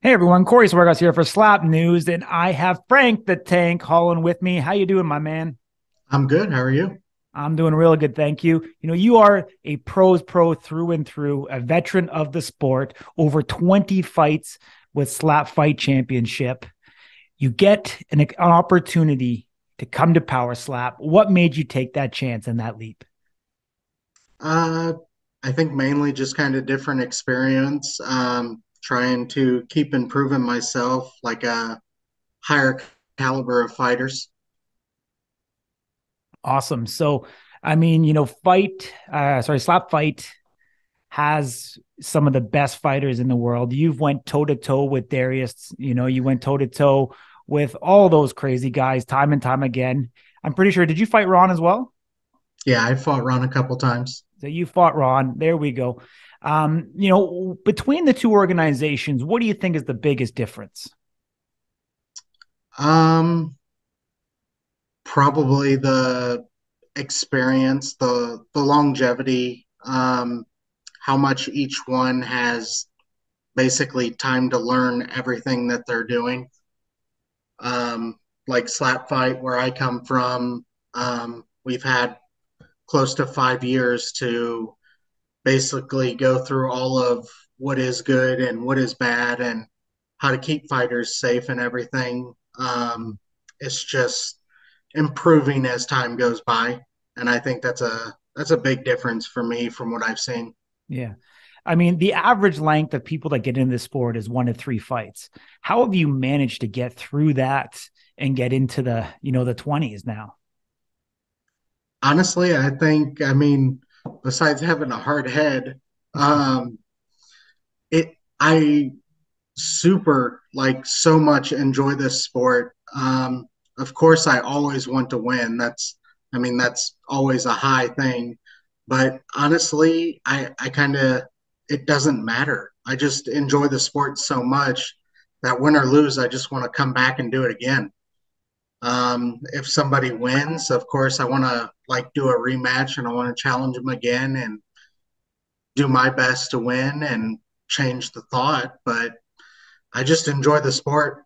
Hey everyone, Corey Swargas here for Slap News, and I have Frank the Tank Holland with me. How you doing, my man? I'm good. How are you? I'm doing really good, thank you. You are a pros pro through and through, a veteran of the sport, over 20 fights with Slap Fight Championship. You get an opportunity to come to Power Slap. What made you take that chance and that leap? Uh, I think mainly just kind of different experience, trying to keep improving myself, like a higher caliber of fighters. Awesome. So, Slap Fight has some of the best fighters in the world. You've went toe to toe with Darius. You went toe to toe with all those crazy guys time and time again. I'm pretty sure. Did you fight Ron as well? Yeah, I fought Ron a couple times. So you fought Ron. There we go. Between the two organizations, what do you think is the biggest difference? Um, Probably the experience, the longevity, how much each one has basically time to learn everything that they're doing. Um, like Slap Fight, where I come from, we've had close to 5 years to basically go through all of what is good and what is bad and how to keep fighters safe and everything. It's just improving as time goes by, and I think that's a big difference for me from what I've seen. Yeah. I mean, the average length of people that get into this sport is 1 to 3 fights. How have you managed to get through that and get into the 20s now? Honestly, I mean, besides having a hard head, um, it I super like so much enjoy this sport. Of course, I always want to win. That's always a high thing. But honestly, I kind of, it doesn't matter. I just enjoy the sport so much that win or lose, I just want to come back and do it again. If somebody wins, of course, I want to like do a rematch and I want to challenge them again and do my best to win and change the thought. But I just enjoy the sport.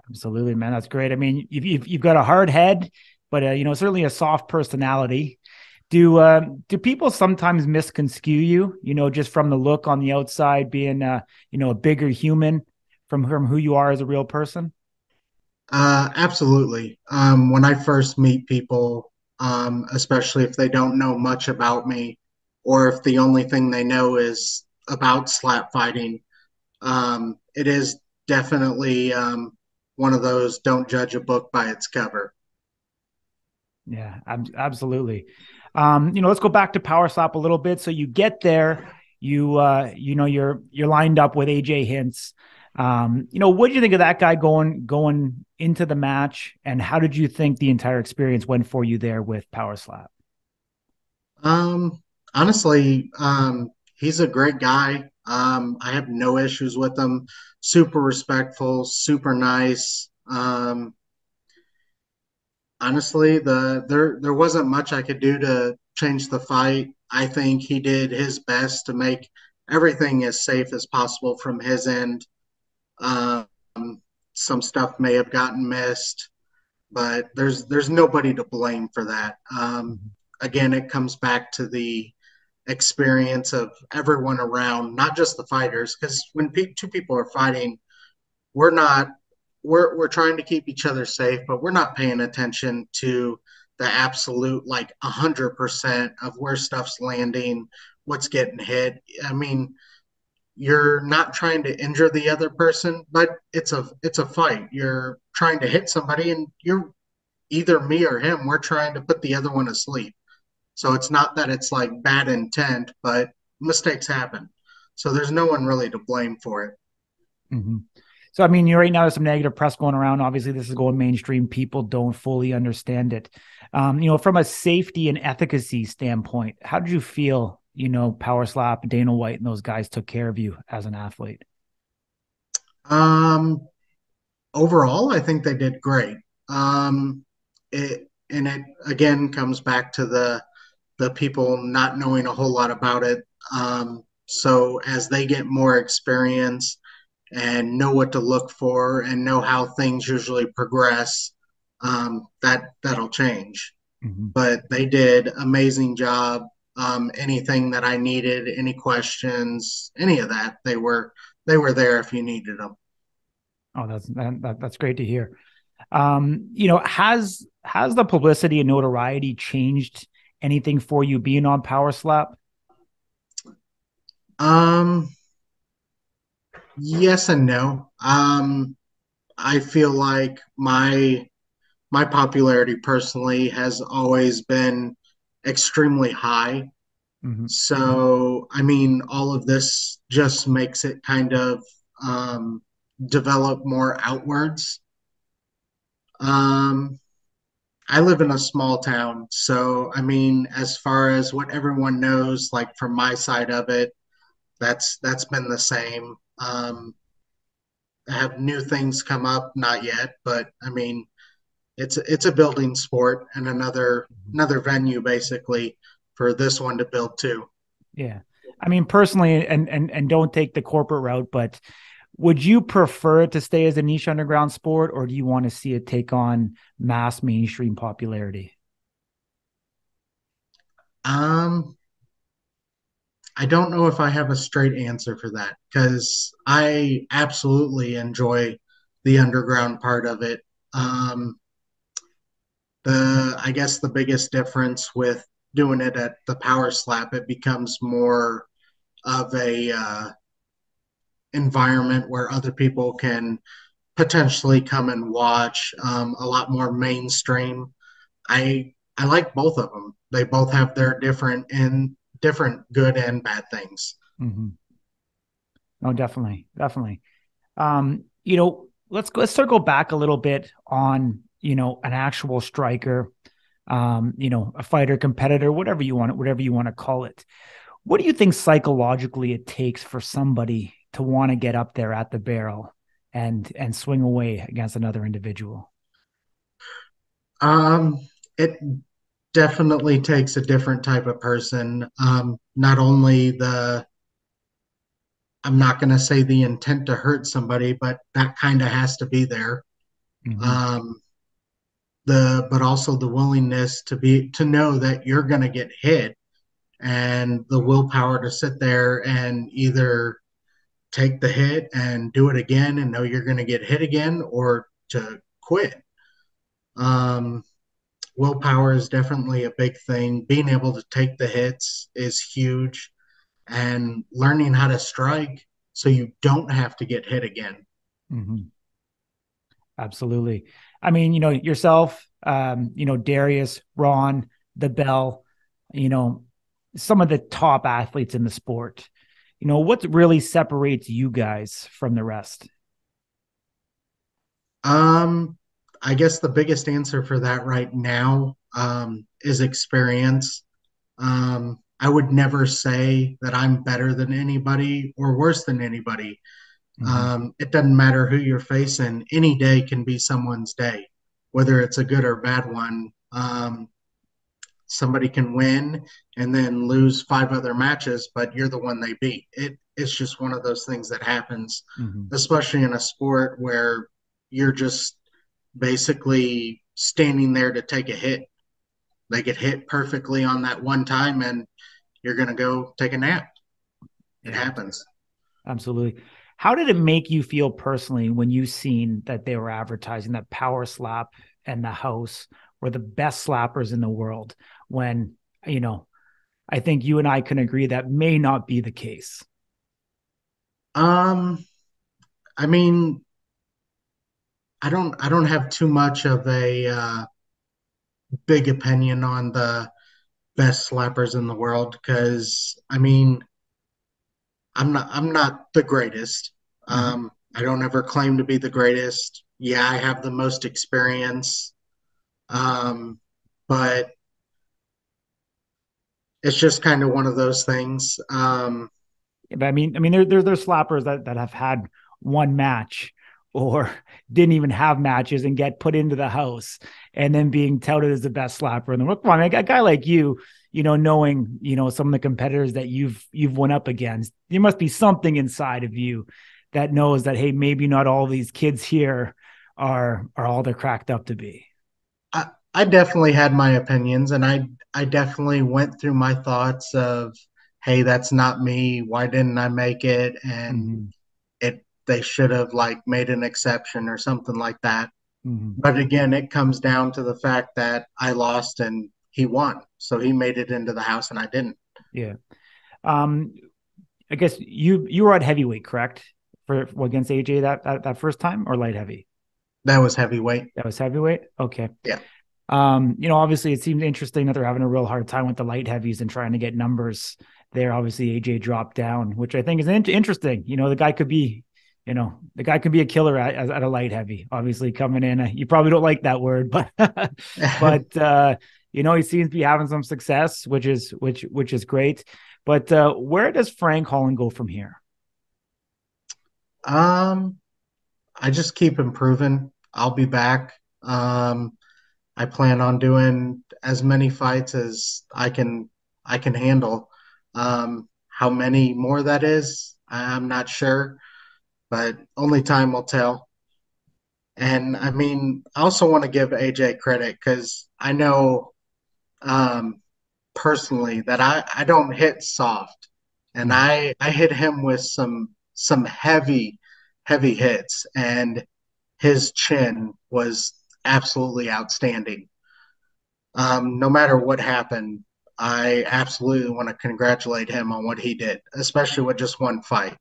Absolutely, man. That's great. I mean, you've got a hard head, but certainly a soft personality. Do people sometimes misconstrue you? Just from the look on the outside, being a bigger human from who you are as a real person. Absolutely. When I first meet people, especially if they don't know much about me, or if the only thing they know is about slap fighting, it is definitely one of those don't judge a book by its cover. Yeah, absolutely. Let's go back to Power Slap a little bit. So you get there, you're lined up with AJ Hints. What did you think of that guy going into the match, and how did you think the entire experience went for you there with Power Slap? Honestly, he's a great guy. I have no issues with him. Super respectful, super nice. Honestly, there wasn't much I could do to change the fight. I think he did his best to make everything as safe as possible from his end. Um, some stuff may have gotten missed, but there's nobody to blame for that. Mhm. Again, it comes back to the experience of everyone around, not just the fighters, because when two people are fighting, we're not we're trying to keep each other safe, but we're not paying attention to the absolute like 100% of where stuff's landing, what's getting hit. I mean, you're not trying to injure the other person, but it's a fight. You're trying to hit somebody, and you're either me or him. We're trying to put the other one asleep. So it's not that it's like bad intent, but mistakes happen. So there's no one really to blame for it. Mhm. So, I mean, you right now there's some negative press going around. Obviously, this is going mainstream. People don't fully understand it. From a safety and efficacy standpoint, how did you feel? Power Slap, Dana White, and those guys took care of you as an athlete. Um, Overall, I think they did great. It again comes back to the people not knowing a whole lot about it. So as they get more experience and know what to look for and know how things usually progress, that'll change. Mhm. But they did amazing job. Anything that I needed, any questions, any of that, they were there if you needed them. Oh, that's great to hear. Has the publicity and notoriety changed anything for you being on Power Slap? Um, yes and no. I feel like my popularity personally has always been extremely high. Mm-hmm. So, I mean, all of this just makes it kind of um, develop more outwards. Um, I live in a small town, so I mean, as far as what everyone knows, like from my side of it, that's been the same. Have new things come up? Not yet, but I mean, it's a building sport and another venue basically for this one to build too. Yeah. I mean, personally, and don't take the corporate route, but would you prefer it to stay as a niche underground sport, or do you want to see it take on mass mainstream popularity? Um, I don't know if I have a straight answer for that because I absolutely enjoy the underground part of it. Um, the I guess the biggest difference with doing it at the Power Slap, it becomes more of a environment where other people can potentially come and watch. A lot more mainstream. I like both of them. They both have their different good and bad things. Mm-hmm. No, definitely, definitely. Let's circle back a little bit on an actual striker, a fighter, competitor, whatever you want to call it. What do you think psychologically it takes for somebody to want to get up there at the barrel and swing away against another individual? It definitely takes a different type of person. Not only I'm not going to say the intent to hurt somebody, but that kind of has to be there. Mm-hmm. Um, but also the willingness to know that you're going to get hit and the willpower to sit there and either take the hit and do it again and know you're going to get hit again or to quit. Um, Willpower is definitely a big thing. Being able to take the hits is huge, and learning how to strike so you don't have to get hit again. Mm-hmm. Absolutely. I mean, yourself, Darius, Ron, the Bell, you know, some of the top athletes in the sport. What really separates you guys from the rest? Um, I guess the biggest answer for that right now is experience. I would never say that I'm better than anybody or worse than anybody. Mm-hmm. It doesn't matter who you're facing. Any day can be someone's day, whether it's a good or bad one. Somebody can win and then lose five other matches, but you're the one they beat. It's just one of those things that happens, Mm-hmm. especially in a sport where you're just basically standing there to take a hit. They get hit perfectly on that one time, and you're going to go take a nap. It Yeah, happens. absolutely. How did it make you feel personally when you seen that they were advertising that Power Slap and the House were the best slappers in the world? When, you know, I think you and I can agree that may not be the case. Um, I mean, I don't have too much of a big opinion on the best slappers in the world because I mean I'm not the greatest. Mm-hmm. I don't ever claim to be the greatest. Yeah, I have the most experience, um, but it's just kind of one of those things. But I mean, there's slappers that have had one match or didn't even have matches and get put into the house and then being touted as the best slapper in the world. Come on, a guy like you, knowing some of the competitors that you've went up against, there must be something inside of you that knows that, hey, maybe not all these kids here are all they're cracked up to be. I definitely had my opinions, and I definitely went through my thoughts of, hey, that's not me. Why didn't I make it? And Mm-hmm. they should have like made an exception or something like that. Mm-hmm. But again, it comes down to the fact that I lost and he won, so he made it into the house and I didn't. Yeah. Um, I guess you were at heavyweight, correct? For against AJ that first time, or light heavy? That was heavyweight. That was heavyweight. Okay. Yeah, Obviously it seemed interesting that they're having a real hard time with the light heavies and trying to get numbers there. Obviously, AJ dropped down, which I think is interesting. The guy could be, the guy could be a killer at a light heavy. Obviously, coming in, you probably don't like that word, but he seems to be having some success, which is great. But where does Frank Holland go from here? um, I just keep improving. I'll be back. I plan on doing as many fights as I can handle. How many more that is, I'm not sure, but only time will tell. And I mean, I also want to give AJ credit because I know um, personally that I don't hit soft, and Mm-hmm. I hit him with some heavy hits, and his chin was absolutely outstanding. No matter what happened, I absolutely want to congratulate him on what he did, especially with just one fight.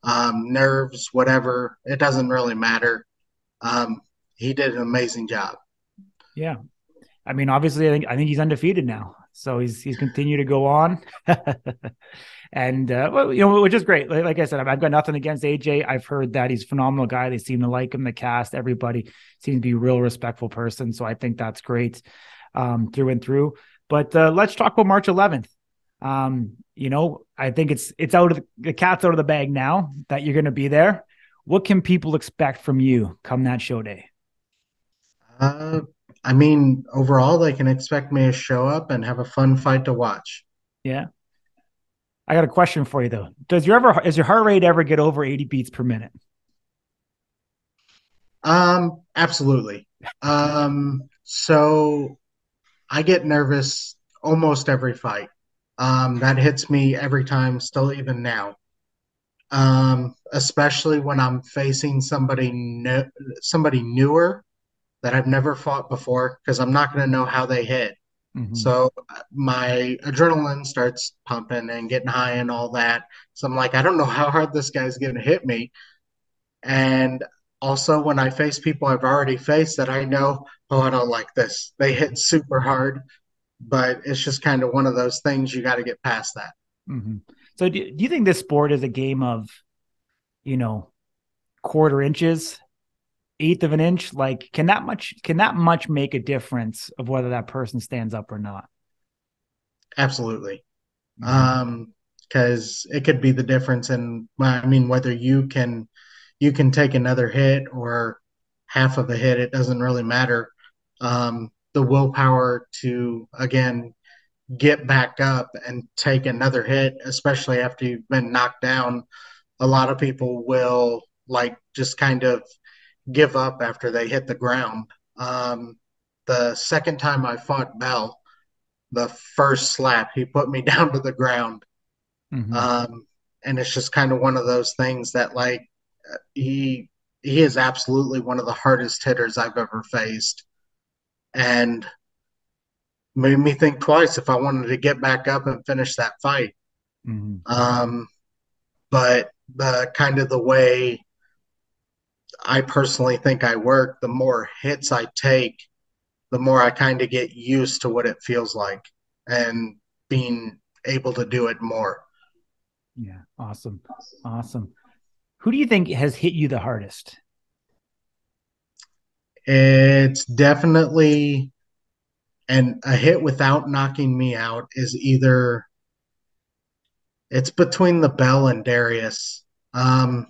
Nerves, whatever, it doesn't really matter. Um, he did an amazing job. Yeah, I mean, obviously, I think he's undefeated now, so he's continued to go on, and well, which is great. Like I said, I've got nothing against AJ. I've heard that he's a phenomenal guy. They seem to like him. The cast, everybody seems to be a real respectful person. So I think that's great, through and through. But let's talk about March 11th. I think it's out of the cat's out of the bag now that you're going to be there. What can people expect from you come that show day? Uh, I mean, overall, they can expect me to show up and have a fun fight to watch. Yeah. I got a question for you though. Does your heart rate ever get over 80 beats per minute? Absolutely. So I get nervous almost every fight. That hits me every time, still even now. Especially when I'm facing somebody newer that I've never fought before, because I'm not going to know how they hit. Mm-hmm. So my adrenaline starts pumping and getting high and all that. So I'm like, I don't know how hard this guy's going to hit me. And also, when I face people I've already faced that I know, oh, I don't like this. They hit super hard, but it's just kind of one of those things you got to get past that. Mm-hmm. So do you think this sport is a game of, you know, quarter inches, eighth of an inch? Like, can that much make a difference of whether that person stands up or not? Absolutely. Mm-hmm. Because it could be the difference in, I mean, whether you can take another hit or half of a hit, it doesn't really matter. The willpower to again get back up and take another hit, especially after you've been knocked down. A lot of people will like just kind of give up after they hit the ground. The second time I fought Bell, the first slap, he put me down to the ground. Mm-hmm. Um, and it's just kind of one of those things that like he he is absolutely one of the hardest hitters I've ever faced, and made me think twice if I wanted to get back up and finish that fight. Mm-hmm. Um, but the kind of the way I personally think I work, the more hits I take, the more I kind of get used to what it feels like and being able to do it more. Yeah. Awesome. Awesome. Who do you think has hit you the hardest? It's definitely and a hit without knocking me out is either it's between the Bell and Darius. Um,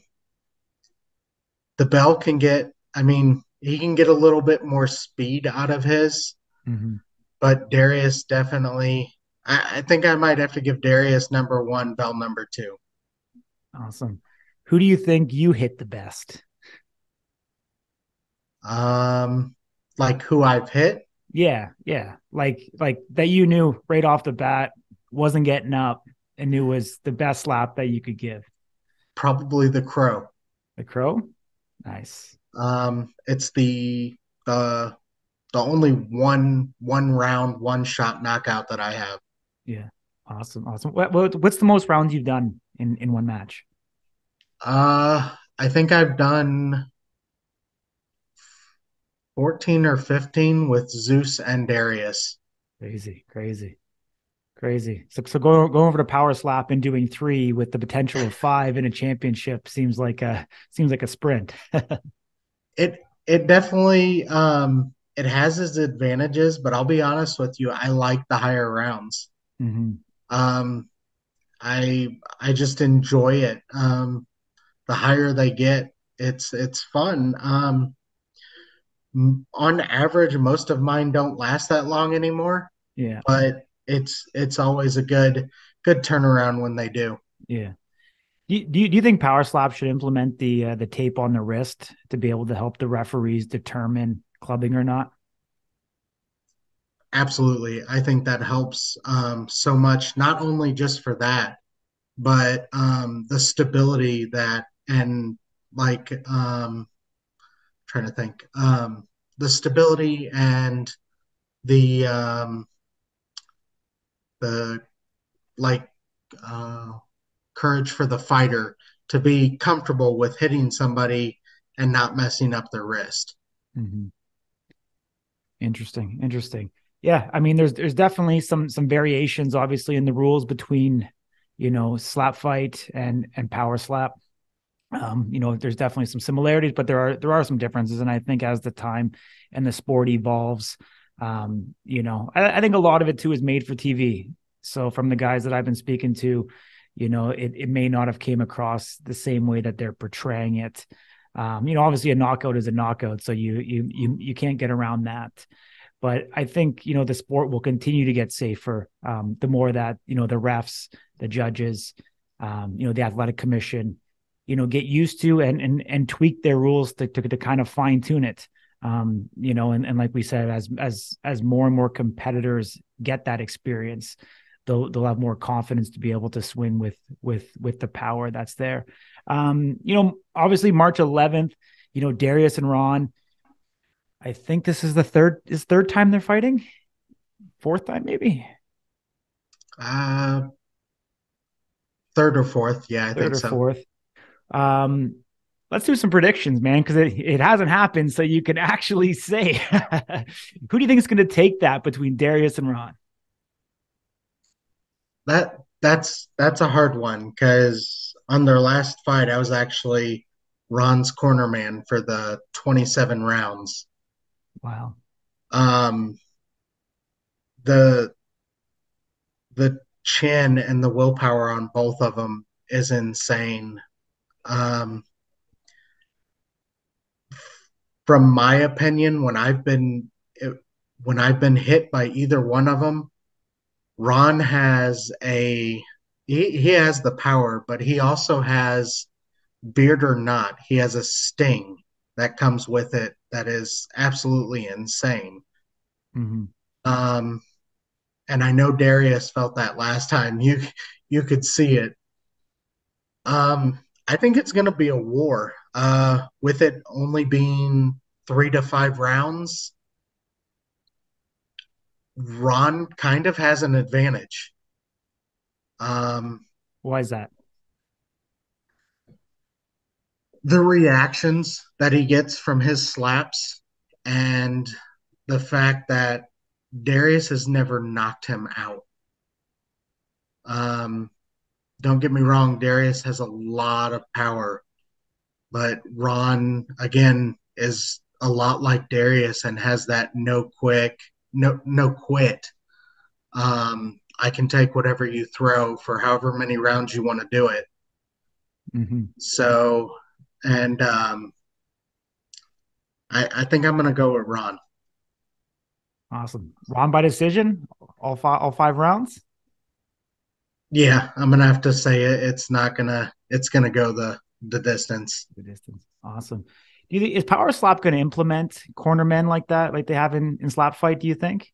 the Bell can get, I mean, he can get a little bit more speed out of his, Mm-hmm. but Darius definitely. I think I might have to give Darius number one, Bell number two. Awesome. Who do you think you hit the best? Um, like who I've hit, Yeah, yeah. Like that you knew right off the bat wasn't getting up and knew was the best slap that you could give. probably the Crow. The Crow? Nice. It's the the only one round, one shot knockout that I have. Yeah. Awesome. Awesome. What's the most rounds you've done in one match? I think I've done 14 or 15 with Zeus and Darius. Crazy, crazy, crazy. So going over to power slap and doing three with the potential of five in a championship seems like a sprint. It definitely it has its advantages, but I'll be honest with you, I like the higher rounds. Mm-hmm. Um, I just enjoy it. The higher they get, it's fun. On average, most of mine don't last that long anymore, Yeah, but it's always a good turnaround when they do. yeah. Do you think power slap should implement the tape on the wrist to be able to help the referees determine clubbing or not? Absolutely. I think that helps so much, not only just for that, but the stability that and like trying to think the stability and the the like uh, courage for the fighter to be comfortable with hitting somebody and not messing up their wrist. Mm-hmm. Interesting, interesting. Yeah, I mean, there's definitely some variations, obviously, in the rules between, slap fight and power slap. There's definitely some similarities, but there are some differences. And I think as the time and the sport evolves, I think a lot of it too is made for TV. So from the guys that I've been speaking to, it may not have came across the same way that they're portraying it. Obviously a knockout is a knockout, so you can't get around that. But I think the sport will continue to get safer the more that the refs, the judges, the athletic commission, get used to and tweak their rules to kind of fine tune it. And like we said, as more and more competitors get that experience, they'll have more confidence to be able to swing with the power that's there. Obviously March 11th, Darius and Ron. I think this is third time they're fighting, fourth time maybe, Uh, third or fourth, yeah, I third think or so. fourth. Um, let's do some predictions, man, because it hasn't happened, so you can actually say who do you think is going to take that between Darius and Ron? That's a hard one because on their last fight, I was actually Ron's corner man for the 27 rounds. Wow. Um, the the chin and the willpower on both of them is insane. Um, from my opinion, when I've been hit by either one of them, Ron has he has the power, but he also has, beard or not, he has a sting that comes with it that is absolutely insane. Mm-hmm. Um, and I know Darius felt that last time. You could see it. I think it's going to be a war. With it only being 3 to 5 rounds, Ron kind of has an advantage. Um, Why is that? the reactions that he gets from his slaps and the fact that Darius has never knocked him out. Um, don't get me wrong, Darius has a lot of power, but Ron again is a lot like Darius and has that no quit. I can take whatever you throw for however many rounds you want to do it. Mm-hmm. So, and I think I'm going to go with Ron. Awesome. Ron by decision, all five rounds. Yeah, I'm going to have to say it. It's not gonna. It's going to go the distance. The distance. Awesome. Do you think is Power Slap going to implement cornermen like that, like they have in slap fight? Do you think?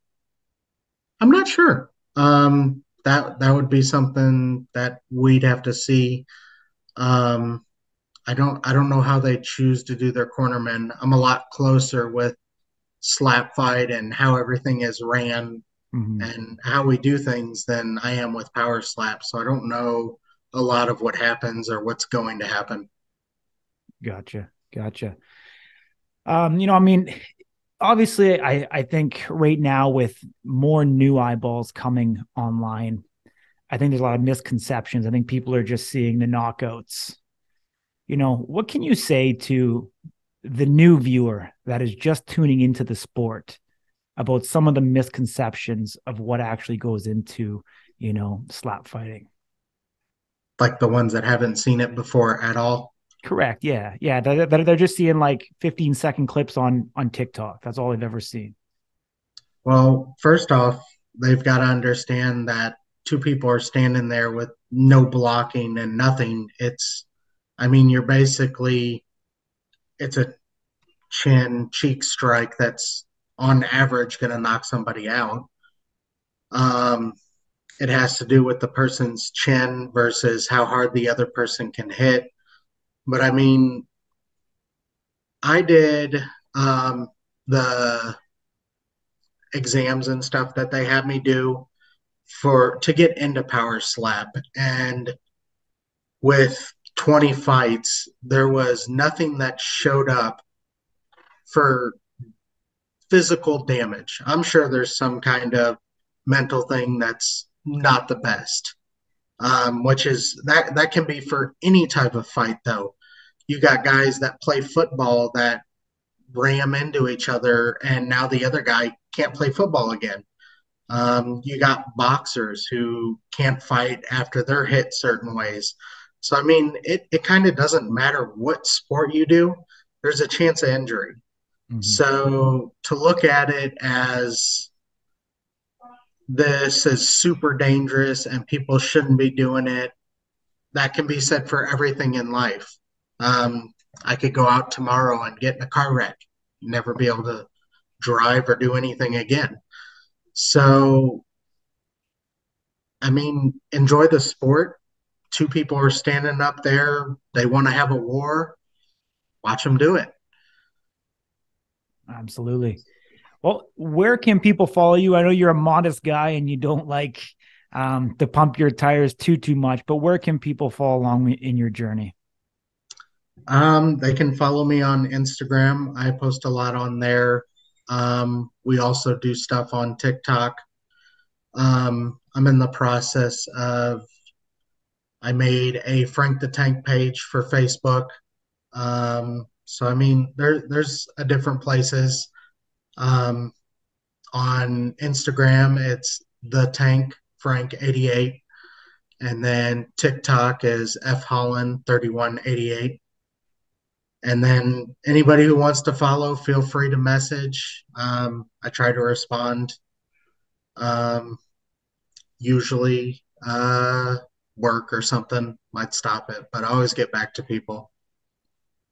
I'm not sure. That would be something that we'd have to see. Um, I don't know how they choose to do their cornermen. I'm a lot closer with slap fight and how everything is ran Mm-hmm. and how we do things than I am with power slap. So I don't know a lot of what happens or what's going to happen. Gotcha. Gotcha. I mean, obviously, I think right now with more new eyeballs coming online, I think there's a lot of misconceptions. I think people are just seeing the knockouts. What can you say to the new viewer that is just tuning into the sport about some of the misconceptions of what actually goes into, slap fighting? Like the ones that haven't seen it before at all. Correct. Yeah. Yeah. They're just seeing like 15-second clips on TikTok. That's all they've ever seen. Well, first off, they've got to understand that two people are standing there with no blocking and nothing. I mean, it's a chin cheek strike that's on average going to knock somebody out. Um, it has to do with the person's chin versus how hard the other person can hit. But I mean, I did the exams and stuff that they had me do for to get into power slap, and with 20 fights there was nothing that showed up for physical damage. I'm sure there's some kind of mental thing that's not the best, which is that can be for any type of fight though. You got guys that play football that ram into each other and now the other guy can't play football again. You got boxers who can't fight after they're hit certain ways. So, I mean, it kind of doesn't matter what sport you do, there's a chance of injury. Mm-hmm. So, to look at it as this is super dangerous and people shouldn't be doing it, that can be said for everything in life. Um, I could go out tomorrow and get in a car wreck, never be able to drive or do anything again. So, I mean, enjoy the sport. Two people are standing up there. They want to have a war. Watch them do it. Absolutely. Well, where can people follow you? I know you're a modest guy and you don't like to pump your tires too much, but where can people follow along in your journey? They can follow me on Instagram. I post a lot on there. We also do stuff on TikTok. I'm in the process of, I made a Frank the Tank page for Facebook. So I mean, there's a different places. Um, on Instagram, it's the Tank Frank 88, and then TikTok is F Holland 3188. And then anybody who wants to follow, feel free to message. I try to respond. Um, Usually, work or something might stop it, but I always get back to people.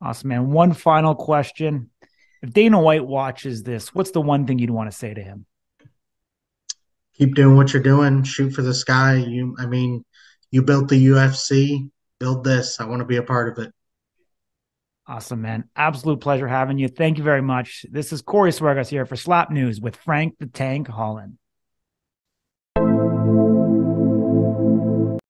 Awesome, man. One final question. If Dana White watches this, what's the one thing you'd want to say to him? Keep doing what you're doing. Shoot for the sky. I mean, you built the UFC. Build this. I want to be a part of it. Awesome, man. Absolute pleasure having you. Thank you very much. This is Corey Swergas here for Slap News with Frank the Tank Holland.